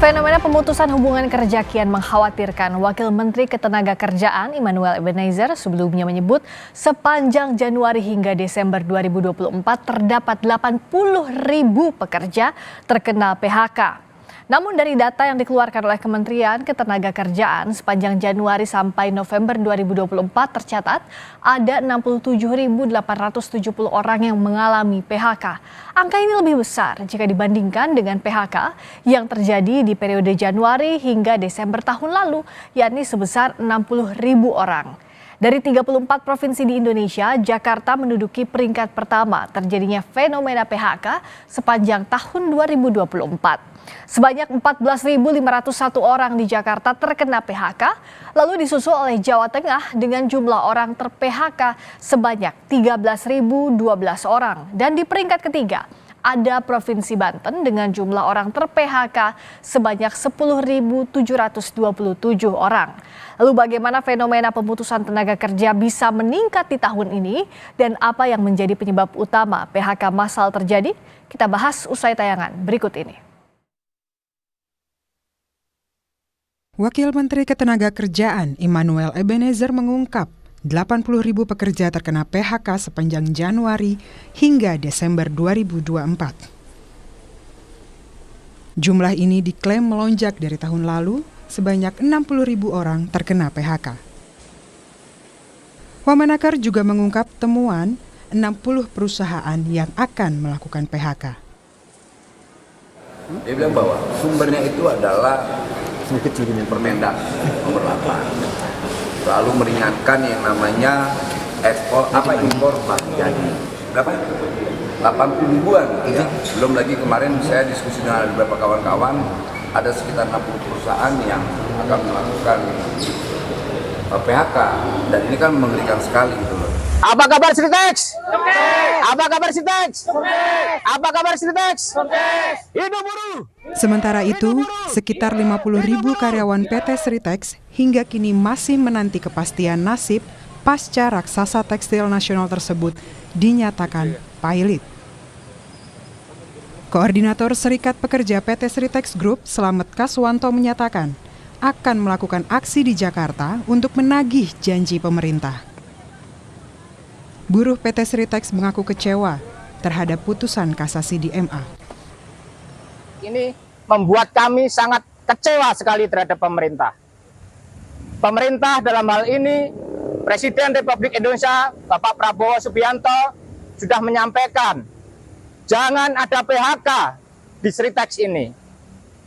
Fenomena pemutusan hubungan kerja kian mengkhawatirkan. Wakil Menteri Ketenagakerjaan Immanuel Ebenezer sebelumnya menyebut sepanjang Januari hingga Desember 2024 terdapat 80.000 pekerja terkena PHK. Namun dari data yang dikeluarkan oleh Kementerian Ketenagakerjaan sepanjang Januari sampai November 2024 tercatat ada 67.870 orang yang mengalami PHK. Angka ini lebih besar jika dibandingkan dengan PHK yang terjadi di periode Januari hingga Desember tahun lalu, yakni sebesar 60.000 orang. Dari 34 provinsi di Indonesia, Jakarta menduduki peringkat pertama terjadinya fenomena PHK sepanjang tahun 2024. Sebanyak 14.501 orang di Jakarta terkena PHK, lalu disusul oleh Jawa Tengah dengan jumlah orang ter-PHK sebanyak 13.012 orang. Dan di peringkat ketiga, ada Provinsi Banten dengan jumlah orang ter-PHK sebanyak 10.727 orang. Lalu bagaimana fenomena pemutusan tenaga kerja bisa meningkat di tahun ini dan apa yang menjadi penyebab utama PHK massal terjadi? Kita bahas usai tayangan berikut ini. Wakil Menteri Ketenagakerjaan Immanuel Ebenezer mengungkap 80.000 pekerja terkena PHK sepanjang Januari hingga Desember 2024. Jumlah ini diklaim melonjak dari tahun lalu, sebanyak 60.000 orang terkena PHK. Wamenakar juga mengungkap temuan 60 perusahaan yang akan melakukan PHK. Dia bilang bahwa sumbernya itu adalah Permendak nomor 8. Lalu meringankan yang namanya impor bahan jadi. Berapa? 80 ribuan. Ya. Belum lagi kemarin saya diskusi dengan beberapa kawan-kawan, ada sekitar 60 perusahaan yang akan melakukan PHK, dan ini kan mengerikan sekali gitu loh. Apa kabar Sritex? Apa kabar Sritex? Apa kabar Sritex? Hidup buruh! Sementara itu, sekitar 50.000 karyawan PT Sritex hingga kini masih menanti kepastian nasib pasca raksasa tekstil nasional tersebut dinyatakan pilot. Koordinator Serikat Pekerja PT Sritex Group, Slamet Kaswanto menyatakan akan melakukan aksi di Jakarta untuk menagih janji pemerintah. Buruh PT Sritex mengaku kecewa terhadap putusan kasasi di MA. Ini membuat kami sangat kecewa sekali terhadap pemerintah. Pemerintah dalam hal ini, Presiden Republik Indonesia, Bapak Prabowo Subianto, sudah menyampaikan jangan ada PHK di Sritex ini.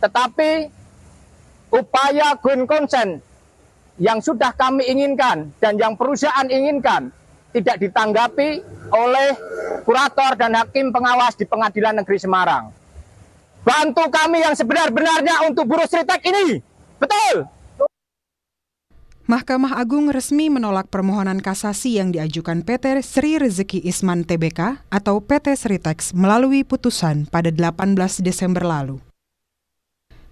Tetapi upaya going concern yang sudah kami inginkan dan yang perusahaan inginkan tidak ditanggapi oleh kurator dan hakim pengawas di Pengadilan Negeri Semarang. Bantu kami yang sebenar-benarnya untuk buruh Sritex ini. Betul! Mahkamah Agung resmi menolak permohonan kasasi yang diajukan PT Sri Rezeki Isman Tbk atau PT Sritex melalui putusan pada 18 Desember lalu.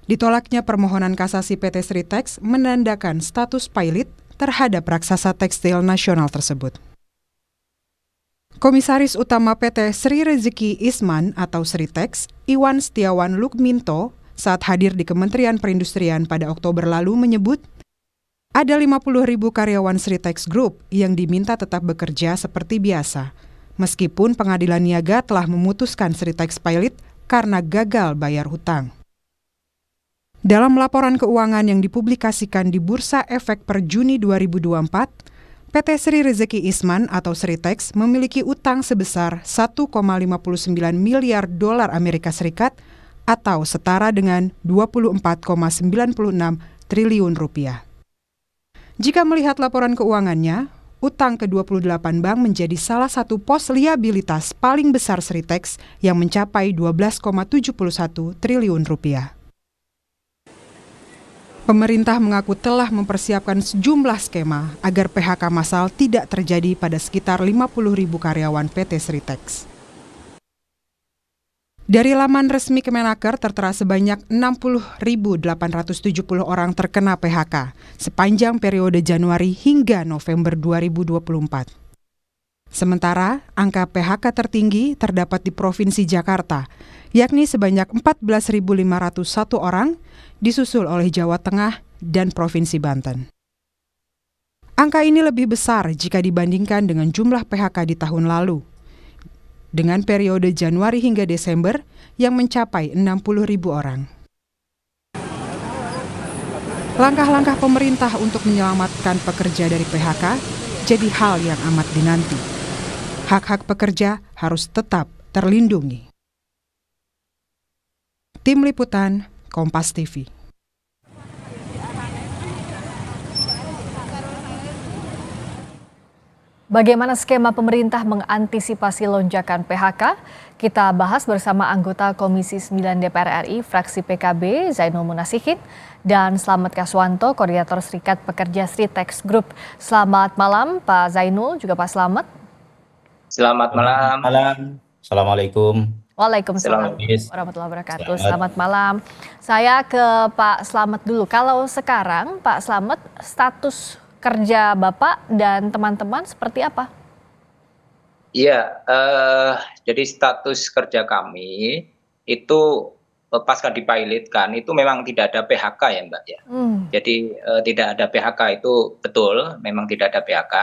Ditolaknya permohonan kasasi PT Sritex menandakan status pilot terhadap raksasa tekstil nasional tersebut. Komisaris Utama PT Sri Rezeki Isman atau Sritex, Iwan Setiawan Lukminto, saat hadir di Kementerian Perindustrian pada Oktober lalu menyebut, ada 50.000 karyawan Sritex Group yang diminta tetap bekerja seperti biasa, meskipun Pengadilan Niaga telah memutuskan Sritex pilot karena gagal bayar hutang. Dalam laporan keuangan yang dipublikasikan di Bursa Efek per Juni 2024, PT Sri Rezeki Isman atau Sritex memiliki utang sebesar 1,59 miliar dolar Amerika Serikat atau setara dengan 24,96 triliun rupiah. Jika melihat laporan keuangannya, utang ke-28 bank menjadi salah satu pos liabilitas paling besar Sritex yang mencapai 12,71 triliun rupiah. Pemerintah mengaku telah mempersiapkan sejumlah skema agar PHK massal tidak terjadi pada sekitar 50.000 karyawan PT Sritex. Dari laman resmi Kemenaker tertera sebanyak 60.870 orang terkena PHK sepanjang periode Januari hingga November 2024. Sementara angka PHK tertinggi terdapat di Provinsi Jakarta, yakni sebanyak 14.501 orang, disusul oleh Jawa Tengah dan Provinsi Banten. Angka ini lebih besar jika dibandingkan dengan jumlah PHK di tahun lalu, dengan periode Januari hingga Desember yang mencapai 60.000 orang. Langkah-langkah pemerintah untuk menyelamatkan pekerja dari PHK jadi hal yang amat dinanti. Hak-hak pekerja harus tetap terlindungi. Tim Liputan, Kompas TV. Bagaimana skema pemerintah mengantisipasi lonjakan PHK? Kita bahas bersama anggota Komisi 9 DPR RI fraksi PKB Zainul Munasihin dan Slamet Kaswanto, Koordinator Serikat Pekerja Sritex Group. Selamat malam Pak Zainul, juga Pak Slamet. Selamat malam. Assalamualaikum. Waalaikumsalam warahmatullahi wabarakatuh. Selamat malam. Saya ke Pak Slamet dulu. Kalau sekarang Pak Slamet, status kerja Bapak dan teman-teman seperti apa? Iya, jadi status kerja kami itu pasca dipilotkan itu memang tidak ada PHK ya Mbak ya. Jadi tidak ada PHK itu betul, memang tidak ada PHK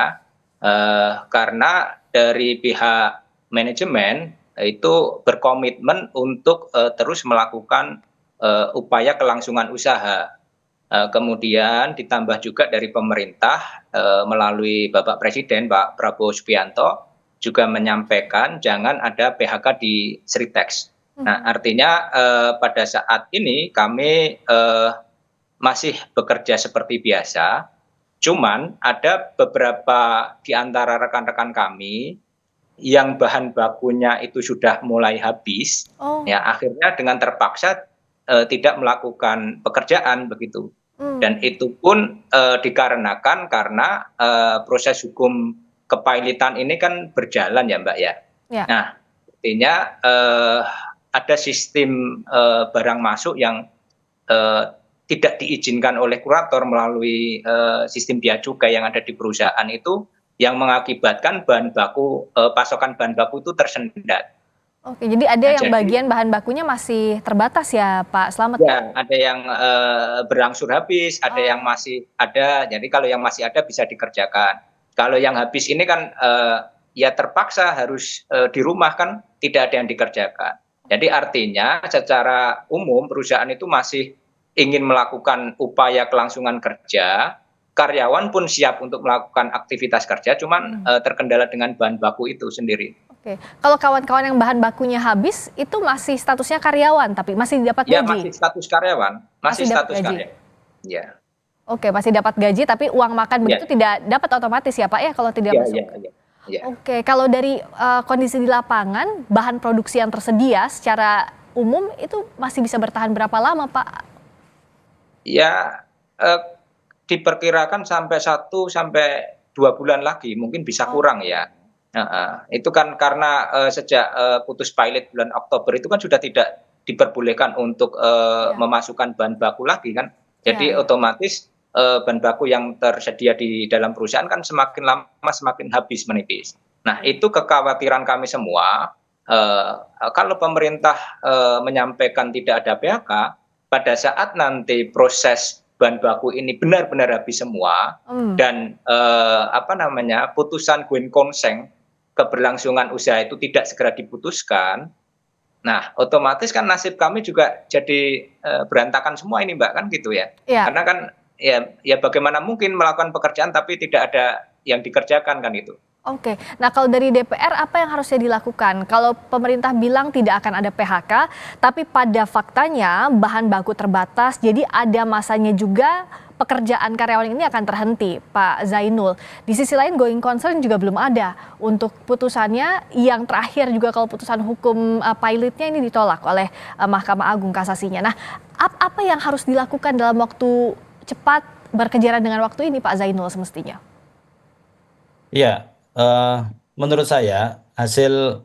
karena dari pihak manajemen itu berkomitmen untuk terus melakukan upaya kelangsungan usaha. Kemudian ditambah juga dari pemerintah melalui Bapak Presiden Pak Prabowo Subianto juga menyampaikan jangan ada PHK di Sritex. Nah artinya pada saat ini kami masih bekerja seperti biasa, cuman ada beberapa di antara rekan-rekan kami yang bahan bakunya itu sudah mulai habis, ya akhirnya dengan terpaksa tidak melakukan pekerjaan begitu. Dan itu pun dikarenakan karena proses hukum kepailitan ini kan berjalan ya Mbak ya. Nah artinya ada sistem barang masuk yang tidak diizinkan oleh kurator melalui sistem bea cukai yang ada di perusahaan itu, yang mengakibatkan pasokan bahan baku itu tersendat. Oke, jadi ada yang bagian bahan bakunya masih terbatas ya Pak Slamet? Ya, ada yang berangsur habis, ada yang masih ada. Jadi kalau yang masih ada bisa dikerjakan. Kalau yang habis ini kan ya terpaksa harus di rumah kan tidak ada yang dikerjakan. Jadi artinya secara umum perusahaan itu masih ingin melakukan upaya kelangsungan kerja. Karyawan pun siap untuk melakukan aktivitas kerja, cuman terkendala dengan bahan baku itu sendiri. Oke, kalau kawan-kawan yang bahan bakunya habis itu masih statusnya karyawan tapi masih dapat gaji? Ya masih status karyawan, masih status karyawan. Ya. Oke, masih dapat gaji tapi uang makan begitu tidak dapat otomatis ya Pak ya kalau tidak masuk? Ya. Oke, kalau dari kondisi di lapangan bahan produksi yang tersedia secara umum itu masih bisa bertahan berapa lama Pak? Ya diperkirakan sampai 1 sampai 2 bulan lagi, mungkin bisa kurang ya. Itu kan karena sejak putus pilot bulan Oktober itu kan sudah tidak diperbolehkan untuk memasukkan bahan baku lagi kan. Jadi otomatis bahan baku yang tersedia di dalam perusahaan kan semakin lama semakin habis menipis. Nah itu kekhawatiran kami semua. Kalau pemerintah menyampaikan tidak ada PHK, pada saat nanti proses bahan baku ini benar-benar habis semua dan putusan going concern keberlangsungan usaha itu tidak segera diputuskan, nah otomatis kan nasib kami juga jadi berantakan semua ini Mbak kan gitu ya. Karena kan ya bagaimana mungkin melakukan pekerjaan tapi tidak ada yang dikerjakan kan itu. Oke, nah kalau dari DPR apa yang harusnya dilakukan? Kalau pemerintah bilang tidak akan ada PHK, tapi pada faktanya bahan baku terbatas, jadi ada masanya juga pekerjaan karyawan ini akan terhenti, Pak Zainul. Di sisi lain going concern juga belum ada. Untuk putusannya yang terakhir juga kalau putusan hukum pilotnya ini ditolak oleh Mahkamah Agung kasasinya. Nah, apa yang harus dilakukan dalam waktu cepat berkejaran dengan waktu ini Pak Zainul semestinya? Ya. Menurut saya hasil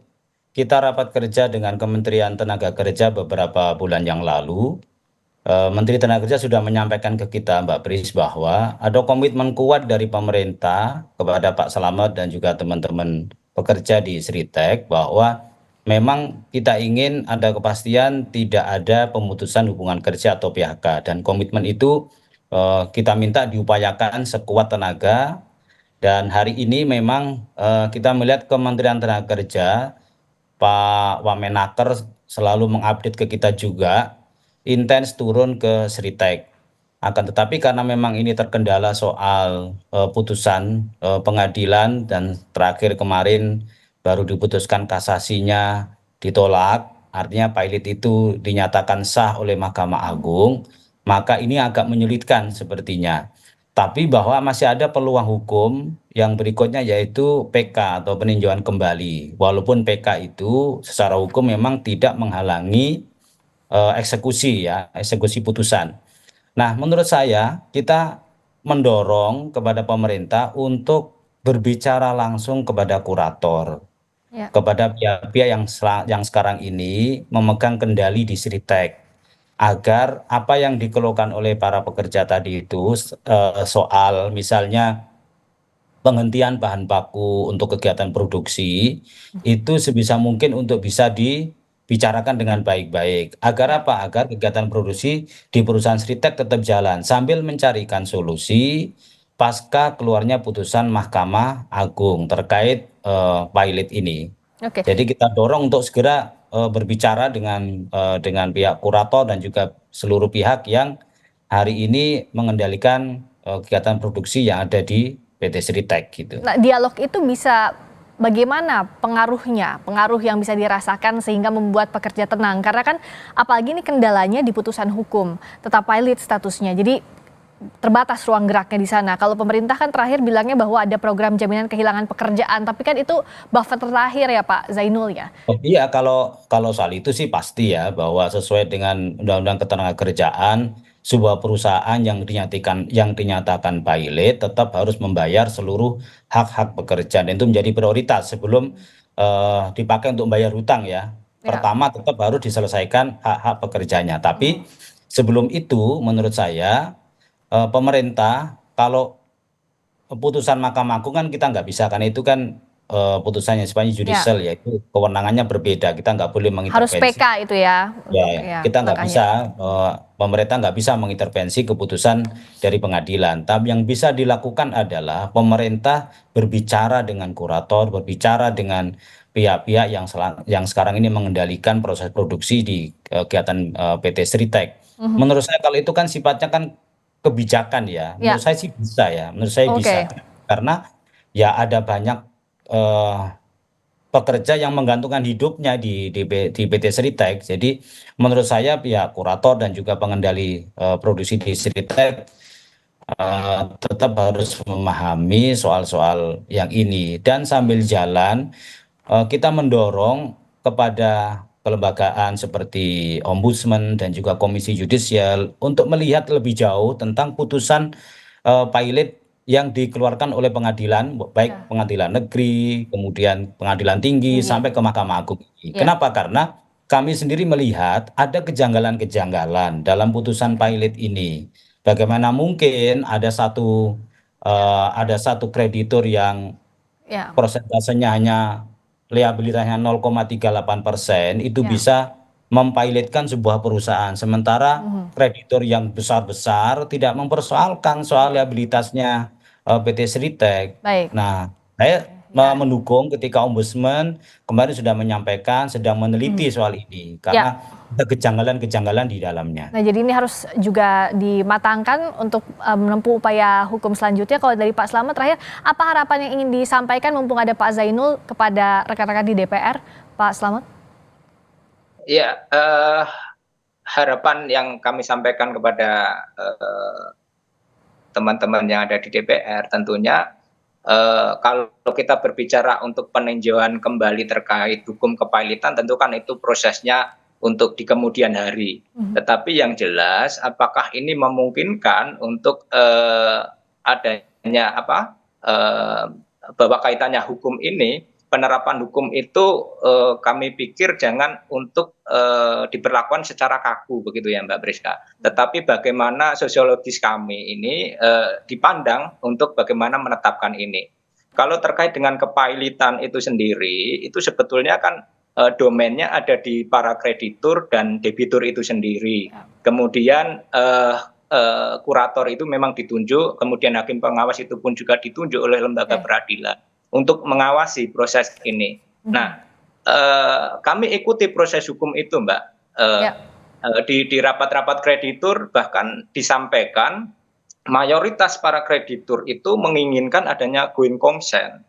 kita rapat kerja dengan Kementerian Tenaga Kerja beberapa bulan yang lalu, Menteri Tenaga Kerja sudah menyampaikan ke kita Mbak Pris bahwa ada komitmen kuat dari pemerintah kepada Pak Slamet dan juga teman-teman pekerja di Sritek bahwa memang kita ingin ada kepastian tidak ada pemutusan hubungan kerja atau PHK, dan komitmen itu kita minta diupayakan sekuat tenaga. Dan hari ini memang kita melihat Kementerian Tenaga Kerja, Pak Wamenaker selalu mengupdate ke kita juga, intens turun ke Sritek. Akan tetapi karena memang ini terkendala soal putusan pengadilan, dan terakhir kemarin baru diputuskan kasasinya ditolak, artinya pilot itu dinyatakan sah oleh Mahkamah Agung, maka ini agak menyulitkan sepertinya. Tapi bahwa masih ada peluang hukum yang berikutnya, yaitu PK atau peninjauan kembali. Walaupun PK itu secara hukum memang tidak menghalangi eksekusi ya, eksekusi putusan. Nah, menurut saya kita mendorong kepada pemerintah untuk berbicara langsung kepada kurator, Ya. kepada pihak-pihak yang sekarang ini memegang kendali di Sritek, agar apa yang dikeluhkan oleh para pekerja tadi itu soal misalnya penghentian bahan baku untuk kegiatan produksi itu sebisa mungkin untuk bisa dibicarakan dengan baik-baik. Agar apa? Agar kegiatan produksi di perusahaan Sritek tetap jalan sambil mencarikan solusi pasca keluarnya putusan Mahkamah Agung terkait pilot ini. Oke. Jadi kita dorong untuk segera berbicara dengan pihak kurator dan juga seluruh pihak yang hari ini mengendalikan kegiatan produksi yang ada di PT Sritek gitu. Nah, dialog itu bisa bagaimana pengaruhnya, pengaruh yang bisa dirasakan sehingga membuat pekerja tenang. Karena kan apalagi ini kendalanya di putusan hukum, tetap pilot statusnya. Jadi terbatas ruang geraknya di sana. Kalau pemerintah kan terakhir bilangnya bahwa ada program jaminan kehilangan pekerjaan, tapi kan itu buffer terakhir ya Pak Zainul ya. Oh, iya, kalau soal itu sih pasti ya, bahwa sesuai dengan Undang-Undang Ketenagakerjaan, sebuah perusahaan yang dinyatakan pilot tetap harus membayar seluruh hak-hak pekerja, dan itu menjadi prioritas sebelum dipakai untuk membayar hutang ya. Ya. Pertama tetap harus diselesaikan hak-hak pekerjanya. Tapi sebelum itu menurut saya pemerintah, kalau putusan Mahkamah Agung kan kita nggak bisa, karena itu kan putusannya sifatnya judicial, yaitu kewenangannya berbeda, kita nggak boleh Harus mengintervensi. PK itu ya. Ya, kita nggak bisa, pemerintah nggak bisa mengintervensi keputusan dari pengadilan. Tapi yang bisa dilakukan adalah pemerintah berbicara dengan kurator, berbicara dengan pihak-pihak yang sekarang ini mengendalikan proses produksi di kegiatan PT Sritek. Menurut saya kalau itu kan sifatnya kan kebijakan ya. Menurut saya sih bisa ya. Menurut saya bisa, karena ya ada banyak pekerja yang menggantungkan hidupnya di PT Sritek. Jadi menurut saya pihak kurator dan juga pengendali produksi di Sritek tetap harus memahami soal-soal yang ini, dan sambil jalan kita mendorong kepada kelembagaan seperti Ombudsman dan juga Komisi Yudisial untuk melihat lebih jauh tentang putusan pilot yang dikeluarkan oleh pengadilan, baik pengadilan negeri, kemudian pengadilan tinggi, sampai ke Mahkamah Agung. Kenapa? Karena kami sendiri melihat ada kejanggalan-kejanggalan dalam putusan pilot ini. Bagaimana mungkin ada satu kreditur yang persentasenya hanya liabilitasnya 0,38% itu bisa mempilotkan sebuah perusahaan, sementara kreditur yang besar-besar tidak mempersoalkan soal liabilitasnya PT Sritek. Nah, saya mendukung ketika Ombudsman kemarin sudah menyampaikan sedang meneliti soal ini, karena ada kejanggalan-kejanggalan di dalamnya. Nah, jadi ini harus juga dimatangkan untuk menempuh upaya hukum selanjutnya. Kalau dari Pak Slamet terakhir, apa harapan yang ingin disampaikan mumpung ada Pak Zainul kepada rekan-rekan di DPR, Pak Slamet? Ya, harapan yang kami sampaikan kepada teman-teman yang ada di DPR tentunya, kalau kita berbicara untuk peninjauan kembali terkait hukum kepilotan, tentu kan itu prosesnya untuk di kemudian hari. Tetapi yang jelas, apakah ini memungkinkan untuk adanya bahwa kaitannya hukum ini, penerapan hukum itu kami pikir jangan untuk diberlakukan secara kaku begitu ya Mbak Priska. Tetapi bagaimana sosiologis kami ini dipandang untuk bagaimana menetapkan ini. Kalau terkait dengan kepailitan itu sendiri, itu sebetulnya kan domainnya ada di para kreditur dan debitur itu sendiri. Kemudian kurator itu memang ditunjuk, kemudian hakim pengawas itu pun juga ditunjuk oleh lembaga peradilan untuk mengawasi proses ini. Nah, kami ikuti proses hukum itu, Mbak. Di rapat-rapat kreditur bahkan disampaikan mayoritas para kreditur itu menginginkan adanya going concern.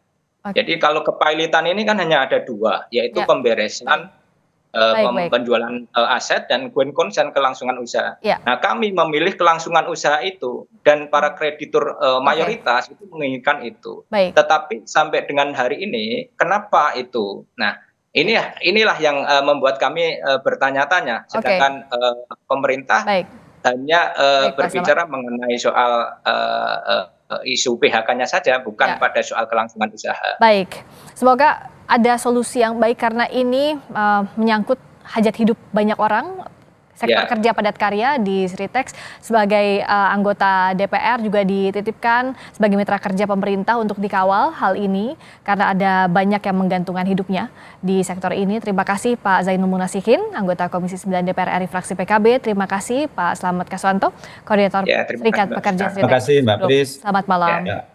Jadi kalau kepailitan ini kan hanya ada dua, yaitu pemberesan penjualan aset dan going concern kelangsungan usaha. Nah, kami memilih kelangsungan usaha itu dan para kreditur mayoritas itu menginginkan itu. Tetapi sampai dengan hari ini, kenapa itu? Nah, inilah yang membuat kami bertanya-tanya. Sedangkan pemerintah hanya berbicara mengenai soal isu PHK-nya saja, bukan pada soal kelangsungan usaha. Baik, semoga ada solusi yang baik karena ini menyangkut hajat hidup banyak orang. Sektor kerja padat karya di Sritex sebagai anggota DPR juga dititipkan sebagai mitra kerja pemerintah untuk dikawal hal ini karena ada banyak yang menggantungkan hidupnya di sektor ini. Terima kasih Pak Zainul Munasihin, anggota Komisi 9 DPR RI fraksi PKB. Terima kasih Pak Slamet Kaswanto, Koordinator Serikat Pekerja Sritex. Terima kasih Mbak Pris. Selamat malam.